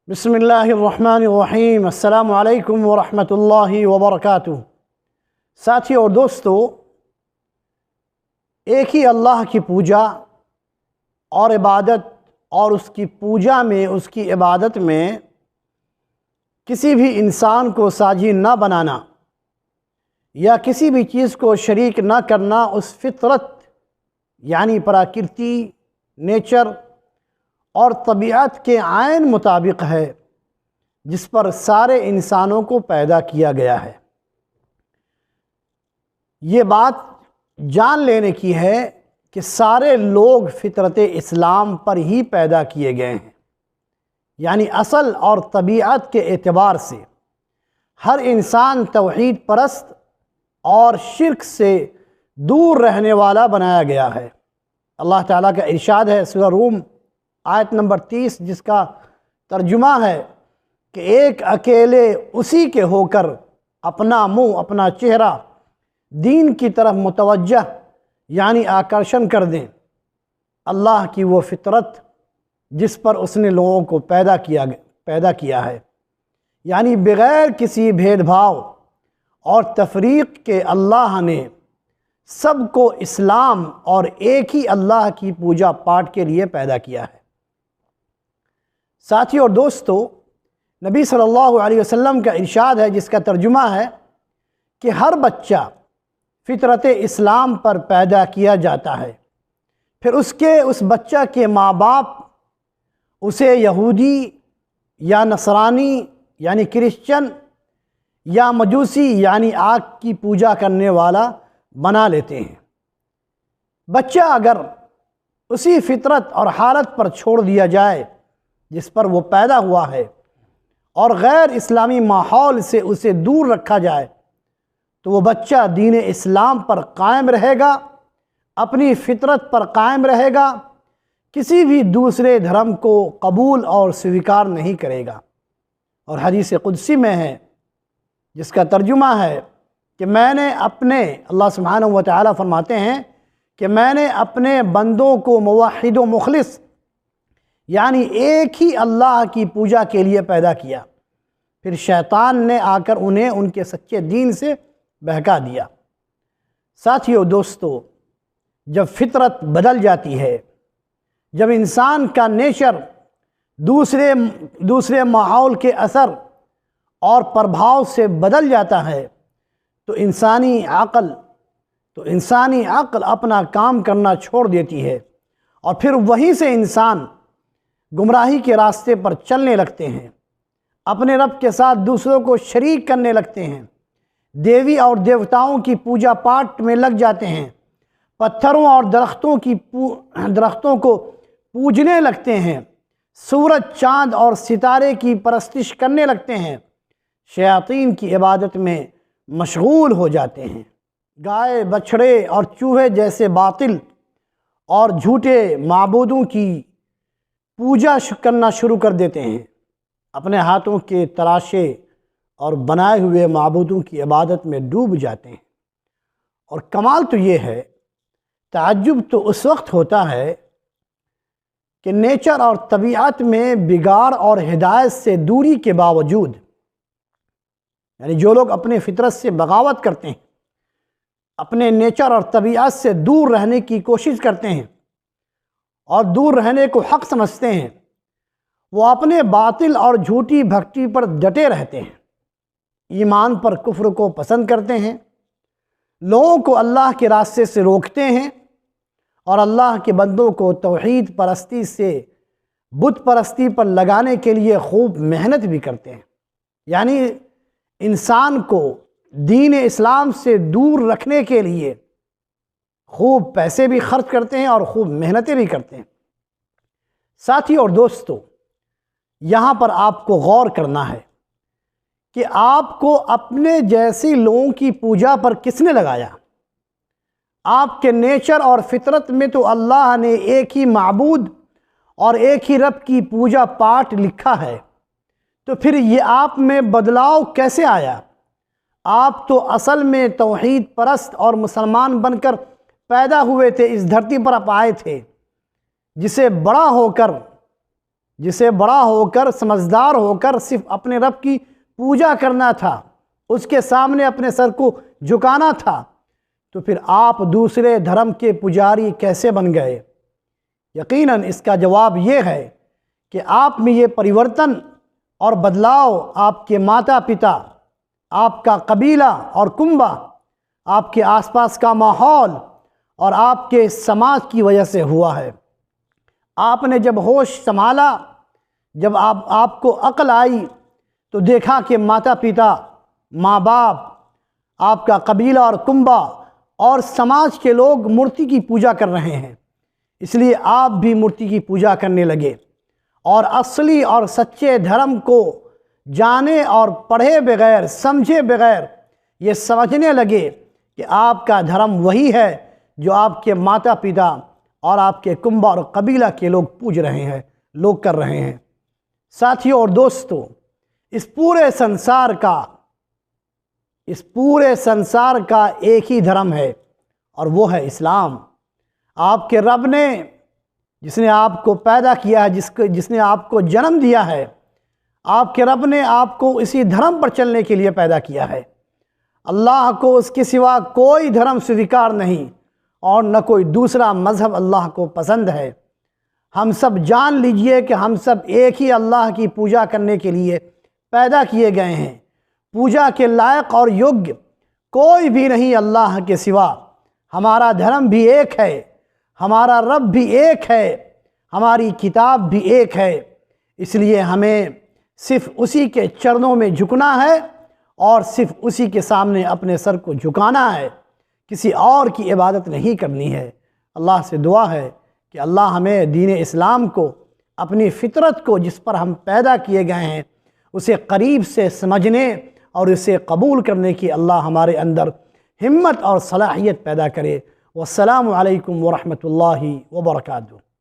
بسم اللہ الرحمن الرحیم۔ السلام علیکم ورحمۃ اللہ وبرکاتہ۔ ساتھیو اور دوستو، ایک ہی اللہ کی پوجا اور عبادت اور اس کی پوجا میں، اس کی عبادت میں کسی بھی انسان کو ساجی نہ بنانا یا کسی بھی چیز کو شریک نہ کرنا اس فطرت یعنی پراکرتی، نیچر اور طبیعت کے عین مطابق ہے جس پر سارے انسانوں کو پیدا کیا گیا ہے۔ یہ بات جان لینے کی ہے کہ سارے لوگ فطرت اسلام پر ہی پیدا کیے گئے ہیں، یعنی اصل اور طبیعت کے اعتبار سے ہر انسان توحید پرست اور شرک سے دور رہنے والا بنایا گیا ہے۔ اللہ تعالیٰ کا ارشاد ہے سورہ روم آیت نمبر 30، جس کا ترجمہ ہے کہ ایک اکیلے اسی کے ہو کر اپنا منہ، اپنا چہرہ دین کی طرف متوجہ یعنی آکرشن کر دیں۔ اللہ کی وہ فطرت جس پر اس نے لوگوں کو پیدا کیا ہے، یعنی بغیر کسی بھید بھاؤ اور تفریق کے اللہ نے سب کو اسلام اور ایک ہی اللہ کی پوجا پاٹ کے لیے پیدا کیا ہے۔ ساتھی اور دوستو، نبی صلی اللہ علیہ وسلم کا ارشاد ہے جس کا ترجمہ ہے کہ ہر بچہ فطرت اسلام پر پیدا کیا جاتا ہے، پھر اس بچہ کے ماں باپ اسے یہودی یا نصرانی یعنی کرسچن یا مجوسی یعنی آگ کی پوجا کرنے والا بنا لیتے ہیں۔ بچہ اگر اسی فطرت اور حالت پر چھوڑ دیا جائے جس پر وہ پیدا ہوا ہے اور غیر اسلامی ماحول سے اسے دور رکھا جائے تو وہ بچہ دین اسلام پر قائم رہے گا، اپنی فطرت پر قائم رہے گا، کسی بھی دوسرے دھرم کو قبول اور سویکار نہیں کرے گا۔ اور حدیث قدسی میں ہے جس کا ترجمہ ہے کہ اللہ سبحانہ و تعالیٰ فرماتے ہیں کہ میں نے اپنے بندوں کو موحد و مخلص یعنی ایک ہی اللہ کی پوجا کے لیے پیدا کیا، پھر شیطان نے آ کر انہیں ان کے سچے دین سے بہکا دیا۔ ساتھیو دوستو، جب فطرت بدل جاتی ہے، جب انسان کا نیچر دوسرے ماحول کے اثر اور پربھاؤ سے بدل جاتا ہے تو انسانی عقل اپنا کام کرنا چھوڑ دیتی ہے، اور پھر وہیں سے انسان گمراہی کے راستے پر چلنے لگتے ہیں، اپنے رب کے ساتھ دوسروں کو شریک کرنے لگتے ہیں، دیوی اور دیوتاؤں کی پوجا پاٹ میں لگ جاتے ہیں، پتھروں اور درختوں کو پوجنے لگتے ہیں، سورج، چاند اور ستارے کی پرستش کرنے لگتے ہیں، شیاطین کی عبادت میں مشغول ہو جاتے ہیں، گائے، بچھڑے اور چوہے جیسے باطل اور جھوٹے معبودوں کی پوجا کرنا شروع کر دیتے ہیں، اپنے ہاتھوں کے تراشے اور بنائے ہوئے معبودوں کی عبادت میں ڈوب جاتے ہیں۔ اور کمال تو یہ ہے، تعجب تو اس وقت ہوتا ہے کہ نیچر اور طبیعت میں بگاڑ اور ہدایت سے دوری کے باوجود، یعنی جو لوگ اپنے فطرت سے بغاوت کرتے ہیں، اپنے نیچر اور طبیعت سے دور رہنے کی کوشش کرتے ہیں اور دور رہنے کو حق سمجھتے ہیں، وہ اپنے باطل اور جھوٹی بھکتی پر ڈٹے رہتے ہیں، ایمان پر کفر کو پسند کرتے ہیں، لوگوں کو اللہ کے راستے سے روکتے ہیں اور اللہ کے بندوں کو توحید پرستی سے بت پرستی پر لگانے کے لیے خوب محنت بھی کرتے ہیں، یعنی انسان کو دین اسلام سے دور رکھنے کے لیے خوب پیسے بھی خرچ کرتے ہیں اور خوب محنتیں بھی کرتے ہیں۔ ساتھی اور دوستو، یہاں پر آپ کو غور کرنا ہے کہ آپ کو اپنے جیسی لوگوں کی پوجا پر کس نے لگایا؟ آپ کے نیچر اور فطرت میں تو اللہ نے ایک ہی معبود اور ایک ہی رب کی پوجا پاٹ لکھا ہے، تو پھر یہ آپ میں بدلاؤ کیسے آیا؟ آپ تو اصل میں توحید پرست اور مسلمان بن کر پیدا ہوئے تھے، اس دھرتی پر آپ آئے تھے، جسے بڑا ہو کر جسے بڑا ہو کر سمجھدار ہو کر صرف اپنے رب کی پوجا کرنا تھا، اس کے سامنے اپنے سر کو جھکانا تھا، تو پھر آپ دوسرے دھرم کے پجاری کیسے بن گئے؟ یقیناً اس کا جواب یہ ہے کہ آپ میں یہ پریورتن اور بدلاؤ آپ کے ماتا پتا، آپ کا قبیلہ اور کنبہ، آپ کے آس پاس کا ماحول اور آپ کے سماج کی وجہ سے ہوا ہے۔ آپ نے جب ہوش سنبھالا، جب آپ کو عقل آئی، تو دیکھا کہ ماتا پتا، ماں باپ، آپ کا قبیلہ اور کنبہ اور سماج کے لوگ مورتی کی پوجا کر رہے ہیں، اس لیے آپ بھی مورتی کی پوجا کرنے لگے، اور اصلی اور سچے دھرم کو جانے اور پڑھے بغیر، سمجھے بغیر یہ سمجھنے لگے کہ آپ کا دھرم وہی ہے جو آپ کے ماتا پتا اور آپ کے کنبہ اور قبیلہ کے لوگ پوج رہے ہیں، لوگ کر رہے ہیں۔ ساتھیوں اور دوستوں، اس پورے سنسار کا ایک ہی دھرم ہے، اور وہ ہے اسلام۔ آپ کے رب نے، جس نے آپ کو پیدا کیا ہے، جس نے آپ کو جنم دیا ہے، آپ کے رب نے آپ کو اسی دھرم پر چلنے کے لیے پیدا کیا ہے۔ اللہ کو اس کے سوا کوئی دھرم سویکار نہیں، اور نہ کوئی دوسرا مذہب اللہ کو پسند ہے۔ ہم سب جان لیجئے کہ ہم سب ایک ہی اللہ کی پوجا کرنے کے لیے پیدا کیے گئے ہیں۔ پوجا کے لائق اور یوگیہ کوئی بھی نہیں اللہ کے سوا۔ ہمارا دھرم بھی ایک ہے، ہمارا رب بھی ایک ہے، ہماری کتاب بھی ایک ہے، اس لیے ہمیں صرف اسی کے چرنوں میں جھکنا ہے، اور صرف اسی کے سامنے اپنے سر کو جھکانا ہے، کسی اور کی عبادت نہیں کرنی ہے۔ اللہ سے دعا ہے کہ اللہ ہمیں دین اسلام کو، اپنی فطرت کو جس پر ہم پیدا کیے گئے ہیں، اسے قریب سے سمجھنے اور اسے قبول کرنے کی اللہ ہمارے اندر ہمت اور صلاحیت پیدا کرے۔ والسلام علیکم ورحمۃ اللہ وبرکاتہ۔